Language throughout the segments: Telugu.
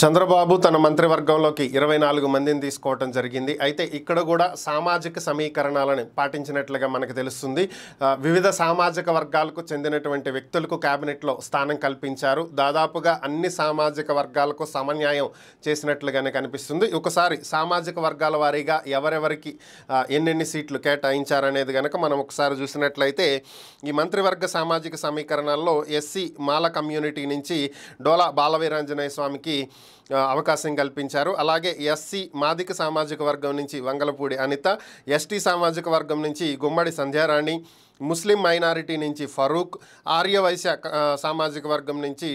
చంద్రబాబు తన మంత్రివర్గంలోకి 24 మందిని తీసుకోవడం జరిగింది. అయితే ఇక్కడ కూడా సామాజిక సమీకరణాలను పాటించినట్లుగా మనకు తెలుస్తుంది. వివిధ సామాజిక వర్గాలకు చెందినటువంటి వ్యక్తులకు కేబినెట్లో స్థానం కల్పించారు. దాదాపుగా అన్ని సామాజిక వర్గాలకు సమన్యాయం చేసినట్లుగానే కనిపిస్తుంది. ఒకసారి సామాజిక వర్గాల వారీగా ఎవరెవరికి ఎన్నెన్ని సీట్లు కేటాయించారనేది కనుక మనం ఒకసారి చూసినట్లయితే ఈ మంత్రివర్గ సామాజిక సమీకరణాల్లో ఎస్సీ మాల కమ్యూనిటీ నుంచి డోలా బాలవీరాంజనేయ స్వామికి అవకాశం కల్పించారు. అలాగే ఎస్సీ మాదిక సామాజిక వర్గం నుంచి వంగలపూడి అనిత, ఎస్టీ సామాజిక వర్గం నుంచి గుమ్మడి సంధ్యారాణి, ముస్లిం మైనారిటీ నుంచి ఫరూక్, ఆర్యవైశ్య సామాజిక వర్గం నుంచి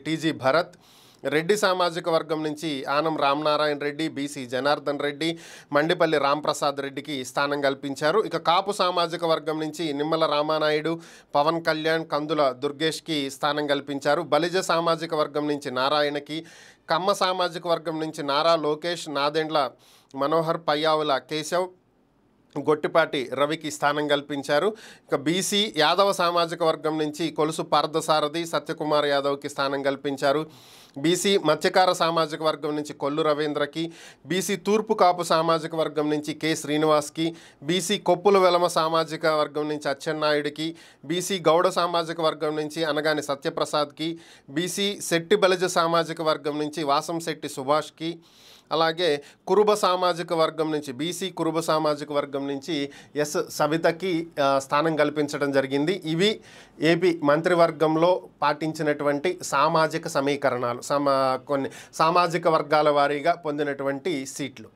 టీజీ భరత్, రెడ్డి సామాజిక వర్గం నుంచి ఆనం రామనారాయణ రెడ్డి, బీసీ జనార్దన్ రెడ్డి, మండిపల్లి రాంప్రసాద్ రెడ్డికి స్థానం కల్పించారు. ఇక కాపు సామాజిక వర్గం నుంచి నిమ్మల రామానాయుడు, పవన్ కళ్యాణ్, కందుల దుర్గేష్కి స్థానం కల్పించారు. బలిజ సామాజిక వర్గం నుంచి నారాయణకి, కమ్మ సామాజిక వర్గం నుంచి నారా లోకేష్, నాదెండ్ల మనోహర్, పయ్యావుల కేశవ్, గొట్టిపాటి రవికి స్థానం కల్పించారు. ఇక బీసీ యాదవ సామాజిక వర్గం నుంచి కొలుసు పార్థసారథి, సత్యకుమార్ యాదవ్కి స్థానం కల్పించారు. బీసీ మత్స్యకార సామాజిక వర్గం నుంచి కొల్లు రవీంద్రకి, బీసీ తూర్పు కాపు సామాజిక వర్గం నుంచి కె శ్రీనివాస్కి, బీసీ కొప్పుల వెలమ సామాజిక వర్గం నుంచి అచ్చెన్నాయుడికి, బీసీ గౌడ సామాజిక వర్గం నుంచి అనగాని సత్యప్రసాద్కి, బీసీ శెట్టి బలిజ సామాజిక వర్గం నుంచి వాసంశెట్టి సుభాష్కి, అలాగే కురుబ సామాజిక వర్గం నుంచి బీసీ కురుబ సామాజిక వర్గం నుంచి ఎస్ సవితకి స్థానం కల్పించడం జరిగింది. ఇవి ఏపీ మంత్రివర్గంలో పాటించినటువంటి సామాజిక సమీకరణాలు, కొన్ని సామాజిక వర్గాల వారీగా పొందినటువంటి సీట్లు.